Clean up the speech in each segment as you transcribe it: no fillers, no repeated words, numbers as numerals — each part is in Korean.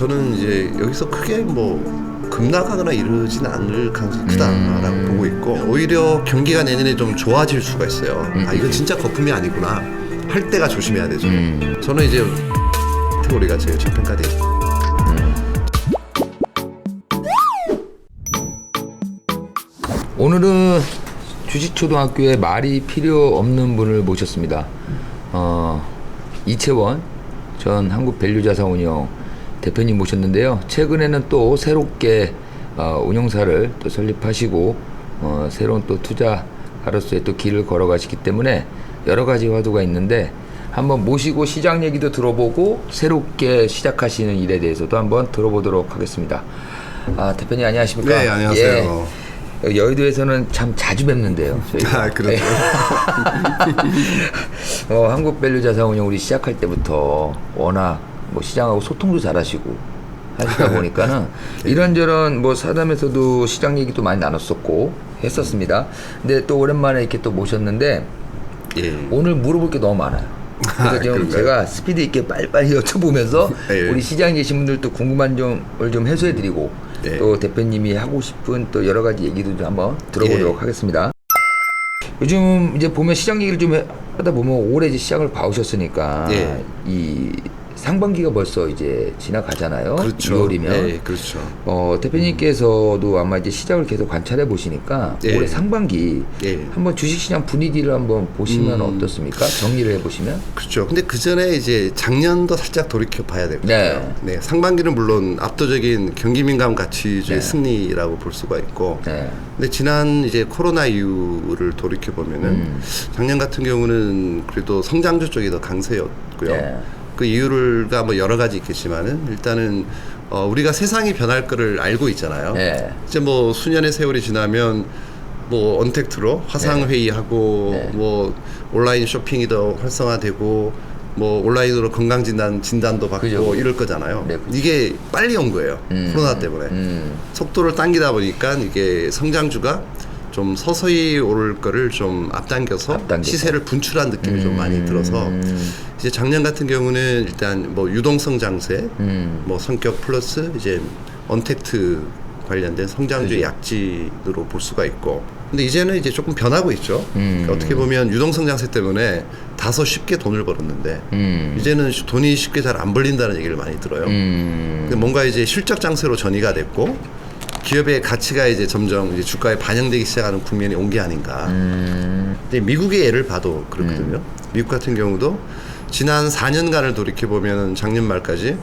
저는 이제 여기서 크게 뭐 급락하거나 이러진 않을 가능성이 크다라고 보고 있고, 오히려 경기가 내년에 좀 좋아질 수가 있어요. 아, 이건 진짜 거품이 아니구나 할 때가 조심해야 되죠. 저는 이제 카테고리가 제일 저평가돼 있어요. 오늘은 주식초등학교에 말이 필요 없는 분을 모셨습니다. 이채원 전 한국밸류자산운용 대표님 모셨는데요. 최근에는 또 새롭게 운용사를 또 설립하시고 새로운 또 투자가로서의 또 길을 걸어가시기 때문에 여러 가지 화두가 있는데, 한번 모시고 시장 얘기도 들어보고 새롭게 시작하시는 일에 대해서도 한번 들어보도록 하겠습니다. 대표님 안녕하십니까? 네, 안녕하세요. 예. 여의도에서는 참 자주 뵙는데요. 저희가. 아, 그렇죠. 한국밸류자산운용 우리 시작할 때부터 워낙 뭐 시장하고 소통도 잘하시고 하시다 보니까는 이런저런 뭐 사담에서도 시장 얘기도 많이 나눴었고 했었습니다. 근데 또 오랜만에 이렇게 또 모셨는데 오늘 물어볼 게 너무 많아요. 그래서 좀 제가 스피드 있게 빨리빨리 여쭤보면서 우리 시장에 계신 분들도 궁금한 점을 좀 해소해드리고 또 대표님이 하고 싶은 또 여러 가지 얘기도 좀 한번 들어보도록 하겠습니다. 요즘 이제 보면 시장 얘기를 좀 하다 보면 올해 이제 시장을 봐오셨으니까 이 상반기가 벌써 이제 지나가잖아요. 그렇죠. 2월이면. 네, 그렇죠. 대표님께서도 아마 이제 시장을 계속 관찰해 보시니까 올해 상반기 한번 주식시장 분위기를 한번 보시면 어떻습니까? 정리를 해보시면. 그렇죠. 근데 그 전에 이제 작년도 살짝 돌이켜 봐야 되거든요. 네, 상반기는 물론 압도적인 경기 민감 가치주의 승리라고 볼 수가 있고, 근데 지난 이제 코로나 이후를 돌이켜 보면은 작년 같은 경우는 그래도 성장주 쪽이 더 강세였고요. 그 이유가 뭐 여러 가지 있겠지만은 일단은 우리가 세상이 변할 거를 알고 있잖아요. 이제 뭐 수년의 세월이 지나면 뭐 언택트로 화상 회의하고 뭐 온라인 쇼핑이 더 활성화되고 뭐 온라인으로 건강 진단도 받고 이럴 거잖아요. 이게 빨리 온 거예요. 코로나 때문에 속도를 당기다 보니까 이게 성장주가 좀 서서히 오를 거를 좀 앞당겨서 시세를 분출한 느낌이 좀 많이 들어서 이제 작년 같은 경우는 일단 뭐 유동성 장세, 뭐 성격 플러스 이제 언택트 관련된 성장주의 약진으로 볼 수가 있고, 근데 이제는 이제 조금 변하고 있죠. 그러니까 어떻게 보면 유동성 장세 때문에 다소 쉽게 돈을 벌었는데 이제는 돈이 쉽게 잘 안 벌린다는 얘기를 많이 들어요. 근데 뭔가 이제 실적 장세로 전이가 됐고 기업의 가치가 이제 점점 이제 주가에 반영되기 시작하는 국면이 온 게 아닌가. 근데 미국의 예를 봐도 그렇거든요. 미국 같은 경우도 지난 4년간을 돌이켜 보면 작년 말까지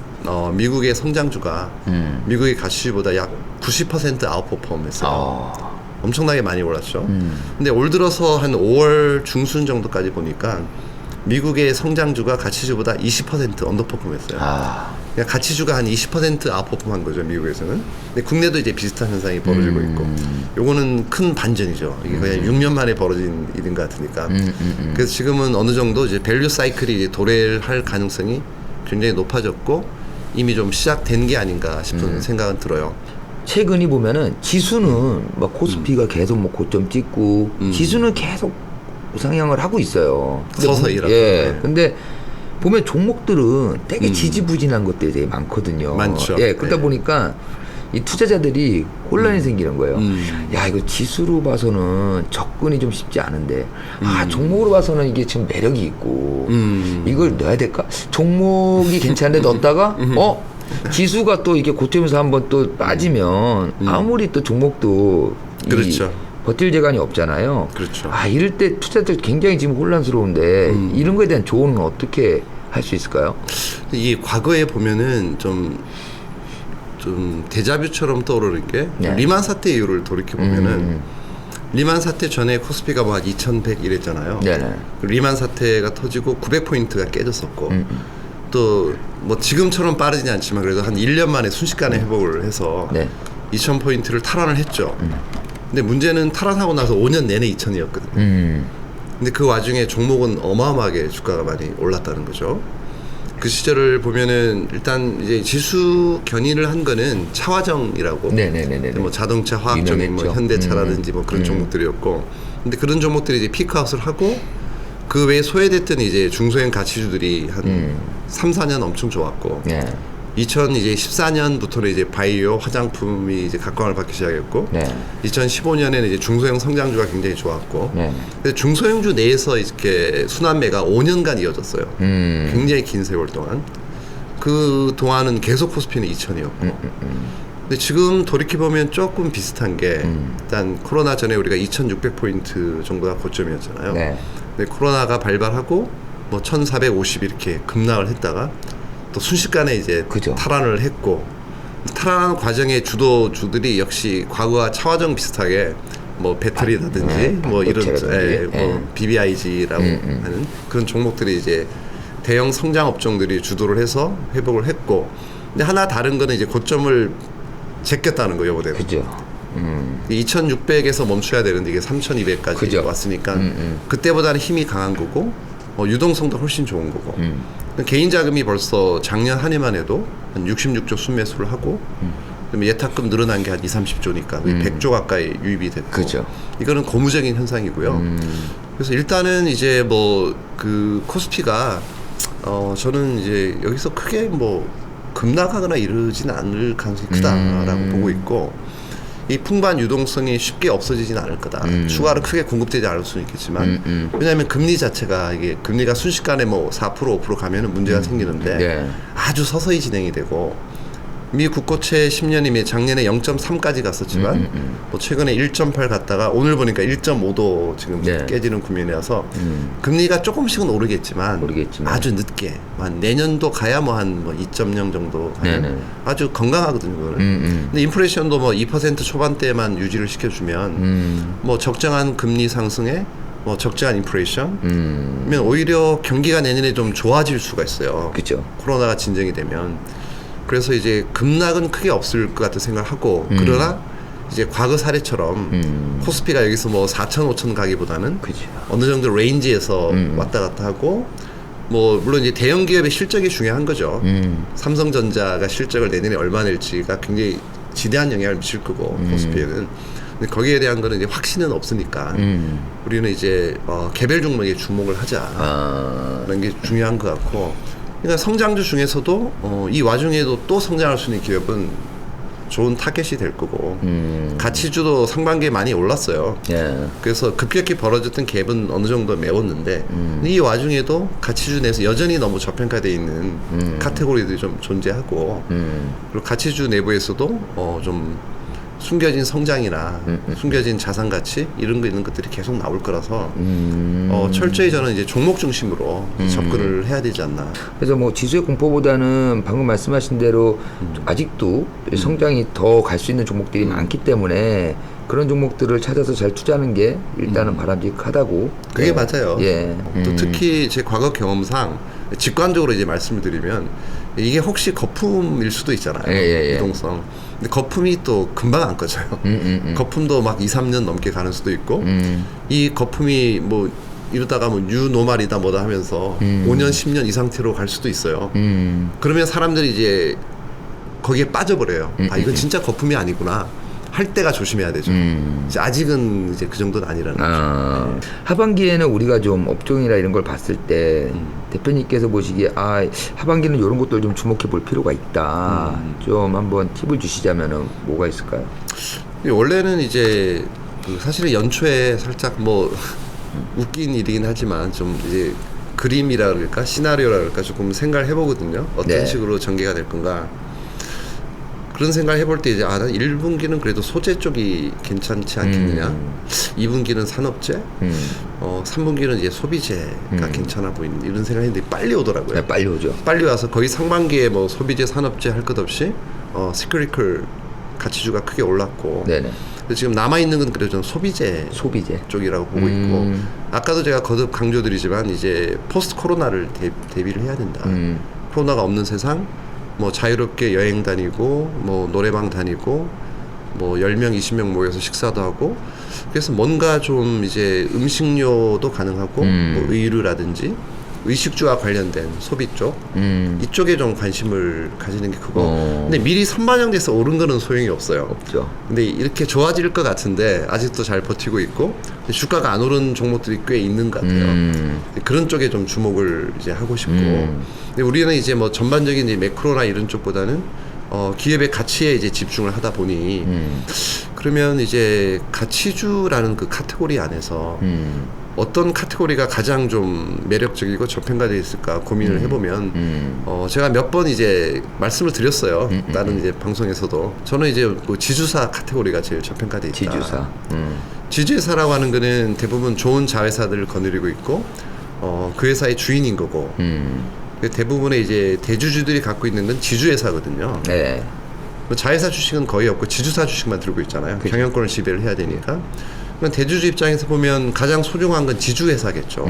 미국의 성장주가 미국의 가치주보다 약 90% 아웃퍼폼했어요. 엄청나게 많이 올랐죠. 근데 올 들어서 한 5월 중순 정도까지 보니까 미국의 성장주가 가치주보다 20% 언더퍼폼했어요. 그러니까 가치주가 한 20% 아웃퍼폼한 거죠, 미국에서는. 근데 국내도 이제 비슷한 현상이 벌어지고 있고, 요거는 큰 반전이죠. 이게 거의 6년 만에 벌어진 일인 것 같으니까. 그래서 지금은 어느 정도 이제 밸류 사이클이 도래할 가능성이 굉장히 높아졌고 이미 좀 시작된 게 아닌가 싶은 생각은 들어요. 최근이 보면은 지수는 막 코스피가 계속 뭐 고점 찍고 지수는 계속 우상향을 하고 있어요. 서서히라도. 근데 보면 종목들은 되게 지지부진한 것들이 되게 많거든요. 많죠. 그러다 보니까 이 투자자들이 혼란이 생기는 거예요. 야, 이거 지수로 봐서는 접근이 좀 쉽지 않은데, 종목으로 봐서는 이게 지금 매력이 있고, 이걸 넣어야 될까? 종목이 괜찮은데 넣었다가, 지수가 또 이게 고점에서 한번 또 빠지면, 아무리 또 종목도 그렇죠. 버틸 재간이 없잖아요. 그렇죠. 이럴 때 투자자들 굉장히 지금 혼란스러운데 이런 거에 대한 조언은 어떻게 할 수 있을까요? 이 과거에 보면은 좀 데자뷰처럼 떠오르는 게 리만 사태 이후를 돌이켜 보면은 리만 사태 전에 코스피가 뭐 한 2100 이랬잖아요. 리만 사태가 터지고 900포인트가 깨졌었고 또 뭐 지금처럼 빠르진 않지만 그래도 한 1년 만에 순식간에 회복을 해서 2000포인트를 탈환을 했죠. 근데 문제는 탈환하고 나서 5년 내내 2000이었거든요. 근데 그 와중에 종목은 어마어마하게 주가가 많이 올랐다는 거죠. 그 시절을 보면은 일단 이제 지수 견인을 한 거는 차화정이라고 뭐 자동차, 화학적인 뭐 현대차라든지 뭐 그런 종목들이었고, 근데 그런 종목들이 이제 피크아웃을 하고 그 외에 소외됐던 이제 중소형 가치주들이 한 3, 4년 엄청 좋았고 2014년부터는 이제 바이오 화장품이 이제 각광을 받기 시작했고, 2015년에는 이제 중소형 성장주가 굉장히 좋았고, 근데 중소형주 내에서 이렇게 순환매가 5년간 이어졌어요. 굉장히 긴 세월 동안. 그 동안은 계속 코스피는 2,000이었고. 근데 지금 돌이켜보면 조금 비슷한 게, 일단 코로나 전에 우리가 2,600포인트 정도가 고점이었잖아요. 근데 코로나가 발발하고 뭐 1,450 이렇게 급락을 했다가 또 순식간에 이제 탈환을 했고, 탈환하는 과정의 주도주들이 역시 과거와 차화정 비슷하게 뭐 배터리라든지 뭐 이런 뭐 BBIG라고 하는 그런 종목들이 이제 대형 성장 업종들이 주도를 해서 회복을 했고, 근데 하나 다른 거는 이제 고점을 제꼈다는 거예요, 요번에. 2,600에서 멈춰야 되는데 이게 3,200까지 왔으니까 그때보다는 힘이 강한 거고, 유동성도 훨씬 좋은 거고. 개인 자금이 벌써 작년 한 해만 해도 한 66조 순매수를 하고, 예탁금 늘어난 게 한 30조니까 100조 가까이 유입이 됐고, 이거는 고무적인 현상이고요. 그래서 일단은 이제 뭐 그 코스피가 저는 이제 여기서 크게 뭐 급락하거나 이러지는 않을 가능성이 크다라고 보고 있고, 이 풍부한 유동성이 쉽게 없어지지는 않을 거다. 추가로 크게 공급되지 않을 수는 있겠지만, 왜냐하면 금리 자체가 이게 금리가 순식간에 뭐 4% 5% 가면은 문제가 생기는데 아주 서서히 진행이 되고, 미 국고채 10년임이 작년에 0.3까지 갔었지만 뭐 최근에 1.8 갔다가 오늘 보니까 1.5도 지금 깨지는 국면이라서 금리가 조금씩은 오르겠지만 아주 늦게 한 내년도 가야 뭐 한 뭐 2.0 정도 가면 아주 건강하거든요. 그거는. 근데 인플레이션도 뭐 2% 초반대만 유지를 시켜주면 뭐 적정한 금리 상승에 뭐 적정한 인플레이션면 오히려 경기가 내년에 좀 좋아질 수가 있어요. 코로나가 진정이 되면. 그래서 이제 급락은 크게 없을 것 같은 생각을 하고, 그러나 이제 과거 사례처럼 코스피가 여기서 뭐 4천 5천 가기보다는 어느 정도 레인지에서 왔다 갔다 하고, 뭐 물론 이제 대형 기업의 실적이 중요한 거죠. 삼성전자가 실적을 내년에 얼마 낼지가 굉장히 지대한 영향을 미칠 거고, 코스피에는. 근데 거기에 대한 거는 이제 확신은 없으니까 우리는 이제 개별 종목에 주목을 하자라는 게 중요한 것 같고. 그러니까 성장주 중에서도 이 와중에도 또 성장할 수 있는 기업은 좋은 타겟이 될 거고, 가치주도 상반기에 많이 올랐어요. 그래서 급격히 벌어졌던 갭은 어느 정도 메웠는데, 이 와중에도 가치주 내에서 여전히 너무 저평가되어 있는 카테고리들이 좀 존재하고, 그리고 가치주 내부에서도 좀 숨겨진 성장이나 숨겨진 자산 가치 이런 거 있는 것들이 계속 나올 거라서 철저히 저는 이제 종목 중심으로 접근을 해야 되지 않나. 그래서 뭐 지수의 공포보다는 방금 말씀하신 대로 아직도 성장이 더 갈 수 있는 종목들이 많기 때문에 그런 종목들을 찾아서 잘 투자하는 게 일단은 바람직하다고. 그게 맞아요. 또 특히 제 과거 경험상 직관적으로 이제 말씀을 드리면 이게 혹시 거품일 수도 있잖아요. 유동성. 근데 거품이 또 금방 안 꺼져요. 거품도 막 2, 3년 넘게 가는 수도 있고, 이 거품이 뭐 이러다가 뭐 뉴노멀이다 뭐다 하면서 5년, 10년 이 상태로 갈 수도 있어요. 그러면 사람들이 이제 거기에 빠져버려요. 아, 이건 진짜 거품이 아니구나. 할 때가 조심해야 되죠. 이제 아직은 이제 그 정도는 아니라는 거죠. 하반기에는 우리가 좀 업종이나 이런 걸 봤을 때 대표님께서 보시기에 하반기는 이런 것들 좀 주목해 볼 필요가 있다. 좀 한번 팁을 주시자면은 뭐가 있을까요? 원래는 이제 사실은 연초에 살짝 뭐 웃긴 일이긴 하지만 좀 이제 그림이라 그럴까 시나리오라 그럴까 조금 생각을 해보거든요. 어떤 식으로 전개가 될 건가. 그런 생각을 해볼 때 이제 난 1분기는 그래도 소재 쪽이 괜찮지 않겠느냐. 2분기는 산업재, 3분기는 이제 소비재가 괜찮아 보이는 이런 생각했는데 빨리 오더라고요. 빨리 오죠. 빨리 와서 거의 상반기에 뭐 소비재, 산업재 할 것 없이 시크리컬 가치주가 크게 올랐고. 근데 지금 남아 있는 건 그래도 좀 소비재 쪽이라고 보고 있고. 아까도 제가 거듭 강조드리지만 이제 포스트 코로나를 대비를 해야 된다. 코로나가 없는 세상. 뭐 자유롭게 여행 다니고 뭐 노래방 다니고 뭐 10명 20명 모여서 식사도 하고, 그래서 뭔가 좀 이제 음식료도 가능하고 뭐 의류라든지 의식주와 관련된 소비 쪽 이쪽에 좀 관심을 가지는 게 크고 근데 미리 선반영돼서 오른 거는 소용이 없어요. 없죠. 근데 이렇게 좋아질 것 같은데 아직도 잘 버티고 있고 주가가 안 오른 종목들이 꽤 있는 것 같아요. 그런 쪽에 좀 주목을 이제 하고 싶고 근데 우리는 이제 뭐 전반적인 이제 매크로나 이런 쪽보다는 기업의 가치에 이제 집중을 하다 보니 그러면 이제 가치주라는 그 카테고리 안에서 어떤 카테고리가 가장 좀 매력적이고 저평가되어 있을까 고민을 해보면 제가 몇 번 이제 말씀을 드렸어요. 다른 이제 방송에서도 저는 이제 뭐 지주사 카테고리가 제일 저평가되어 있다. 지주사. 지주회사라고 하는 거는 대부분 좋은 자회사들을 거느리고 있고 그 회사의 주인인 거고 대부분의 이제 대주주들이 갖고 있는 건 지주회사거든요. 네. 자회사 주식은 거의 없고 지주사 주식만 들고 있잖아요. 그치. 경영권을 지배를 해야 되니까. 대주주 입장에서 보면 가장 소중한 건 지주회사겠죠.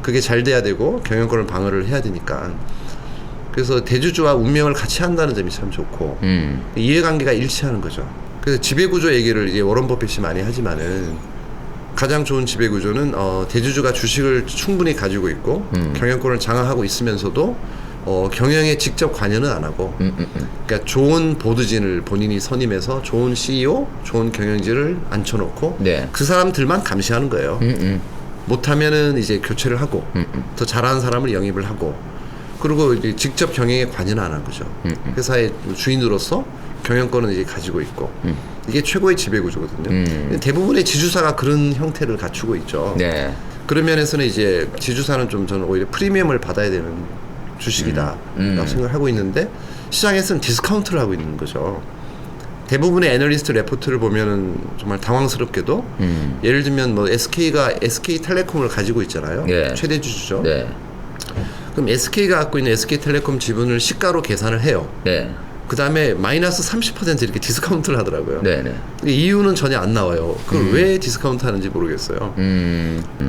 그게 잘 돼야 되고 경영권을 방어를 해야 되니까. 그래서 대주주와 운명을 같이 한다는 점이 참 좋고 이해관계가 일치하는 거죠. 그래서 지배구조 얘기를 이제 워런 버핏이 많이 하지만은 가장 좋은 지배구조는 대주주가 주식을 충분히 가지고 있고 경영권을 장악하고 있으면서도 경영에 직접 관여는 안 하고 그러니까 좋은 보드진을 본인이 선임해서 좋은 CEO, 좋은 경영진을 앉혀놓고 네. 그 사람들만 감시하는 거예요. 못하면은 이제 교체를 하고 더 잘하는 사람을 영입을 하고 그리고 이제 직접 경영에 관여는 안 한 거죠. 회사의 주인으로서 경영권은 이제 가지고 있고 이게 최고의 지배구조거든요. 대부분의 지주사가 그런 형태를 갖추고 있죠. 네. 그런 면에서는 이제 지주사는 좀 저는 오히려 프리미엄을 받아야 되는 주식이다 라고 생각을 하고 있는데 시장에서는 디스카운트를 하고 있는 거죠. 대부분의 애널리스트 레포트를 보면은 정말 당황스럽게도 예를 들면 뭐 SK가 SK텔레콤을 가지고 있잖아요. 네. 최대 주주죠. 네. 그럼 SK가 갖고 있는 SK텔레콤 지분을 시가로 계산을 해요. 네. 그 다음에 마이너스 30% 이렇게 디스카운트를 하더라고요. 네네. 이유는 전혀 안 나와요. 그걸 왜 디스카운트 하는지 모르겠어요.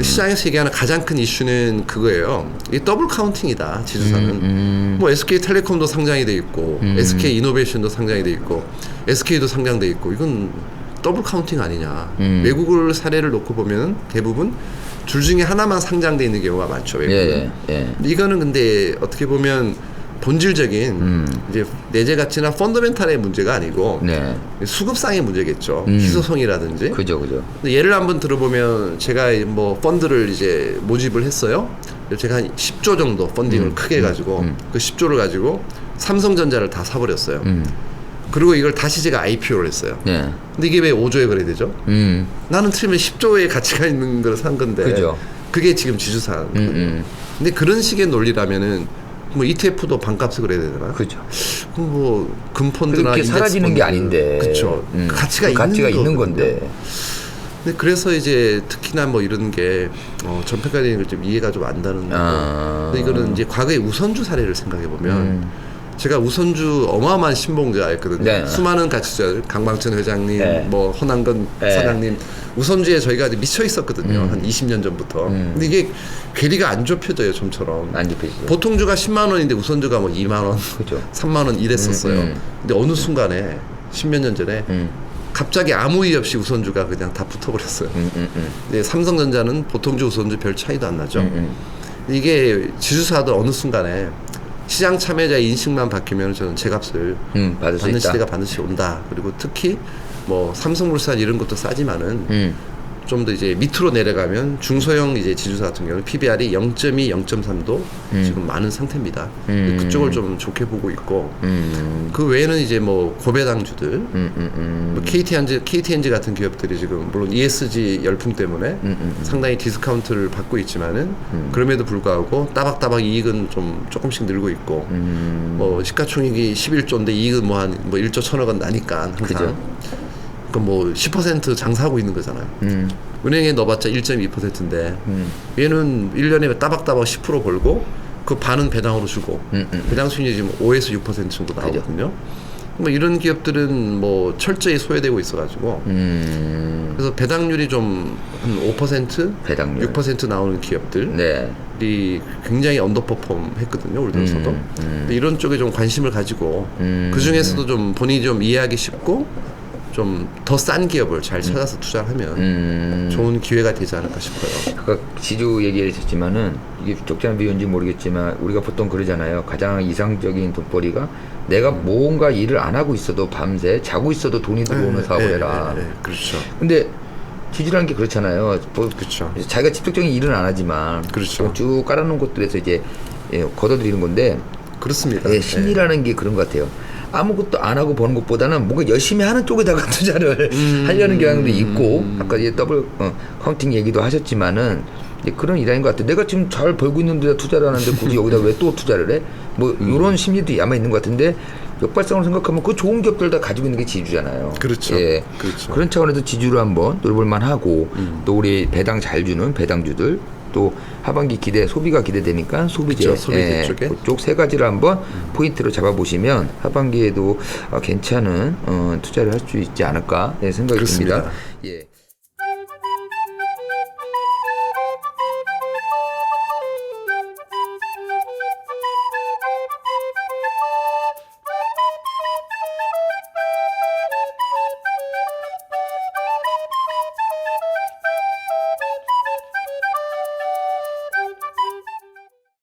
시장에서 얘기하는 가장 큰 이슈는 그거예요. 이게 더블 카운팅이다, 지주사는. 뭐 SK텔레콤도 상장이 돼 있고, SK이노베이션도 상장이 돼 있고, SK도 상장돼 있고, 이건 더블 카운팅 아니냐. 외국을 사례를 놓고 보면 대부분 둘 중에 하나만 상장돼 있는 경우가 많죠, 외국은. 예. 이거는 근데 어떻게 보면 본질적인 이제 내재 가치나 펀더멘탈의 문제가 아니고 네. 수급상의 문제겠죠. 희소성이라든지. 그죠. 근데 예를 한번 들어보면 제가 뭐 펀드를 이제 모집을 했어요. 제가 한 10조 정도 펀딩을 크게 해가지고 그 10조를 가지고 삼성전자를 다 사버렸어요. 그리고 이걸 다시 제가 IPO를 했어요. 네. 근데 이게 왜 5조에 거래되죠? 나는 틀리면 10조의 가치가 있는 걸 산 건데 그죠. 그게 지금 지주사거든요. 근데 그런 식의 논리라면은 뭐 ETF도 반값을 그래야 되나? 그죠. 그럼 뭐 금펀드나 그렇게 사라지는 게 아닌데. 그렇죠. 가치가 있는 건데. 근데 그래서 이제 특히나 뭐 이런 게 전평가되는 걸 좀 이해가 좀 안 되는 거고. 근데 이거는 이제 과거의 우선주 사례를 생각해 보면 제가 우선주 어마어마한 신봉자였거든요. 네. 수많은 가치자들, 강방천 회장님, 네. 뭐 허남건 네. 사장님 우선주에 저희가 미쳐 있었거든요. 한 20년 전부터. 근데 이게 괴리가 안 좁혀져요, 좀처럼. 안 좁혀지죠. 보통주가 10만 원인데 우선주가 뭐 2만 원, 그죠. 3만 원 이랬었어요. 근데 어느 순간에 10몇 년 전에 갑자기 아무 이유 없이 우선주가 그냥 다 붙어버렸어요. 근데 삼성전자는 보통주 우선주 별 차이도 안 나죠. 이게 지주사도 어느 순간에 시장 참여자 인식만 바뀌면 저는 제값을 받는 시대가 반드시 온다. 그리고 특히 뭐 삼성물산 이런 것도 싸지만은 좀 더 이제 밑으로 내려가면 중소형 이제 지주사 같은 경우는 PBR이 0.2, 0.3도 지금 많은 상태입니다. 그쪽을 좀 좋게 보고 있고 그 외에는 이제 뭐 고배당주들, 뭐 KTNG 같은 기업들이 지금 물론 ESG 열풍 때문에 상당히 디스카운트를 받고 있지만은 그럼에도 불구하고 따박따박 이익은 좀 조금씩 늘고 있고 뭐 시가총액이 11조인데 이익은 뭐 한 뭐 1조 1천억 원 나니까 항상. 그죠. 그 뭐 10% 장사하고 있는 거잖아요. 은행에 넣어봤자 1.2%인데 얘는 1년에 따박따박 10% 벌고 그 반은 배당으로 주고 배당 수익률이 지금 5에서 6% 정도 나오거든요. 뭐 이런 기업들은 뭐 철저히 소외되고 있어가지고 그래서 배당률이 좀 한 5%, 배당률. 6% 나오는 기업들 이 굉장히 언더퍼폼 했거든요, 올 들어서도. 근데 이런 쪽에 좀 관심을 가지고 그 중에서도 좀 본인이 좀 이해하기 쉽고 좀 더 싼 기업을 잘 찾아서 투자하면 좋은 기회가 되지 않을까 싶어요. 아까 지주 얘기했었지만은 이게 적절한 비유인지 모르겠지만 우리가 보통 그러잖아요. 가장 이상적인 돈벌이가 내가 뭔가 일을 안 하고 있어도 밤새 자고 있어도 돈이 들어오는 사업을 해라. 그렇죠. 근데 지주라는 게 그렇잖아요. 그렇죠. 자기가 직접적인 일은 안 하지만 그렇죠. 쭉 깔아놓은 것들에서 이제 걷어들이는 건데 그렇습니다. 심리라는 게 그런 것 같아요. 아무것도 안 하고 버는 것보다는 뭔가 열심히 하는 쪽에다가 투자를 하려는 경향도 있고 아까 이제 더블 카운팅 얘기도 하셨지만은 그런 일환인 것 같아요. 내가 지금 잘 벌고 있는 데다 투자를 하는데 굳이 여기다 왜 또 투자를 해? 뭐 이런 심리도 아마 있는 것 같은데 역발상으로 생각하면 그 좋은 기업들 다 가지고 있는 게 지주잖아요. 그렇죠. 예. 그렇죠. 그런 차원에서 지주를 한번 노려볼 만하고 또 우리 배당 잘 주는 배당주들 또 하반기 소비가 기대되니까 소비재 그렇죠. 소비재 쪽에 그쪽 세 가지를 한번 포인트로 잡아보시면 하반기에도 괜찮은 투자를 할 수 있지 않을까 생각이 그렇습니다. 듭니다. 예.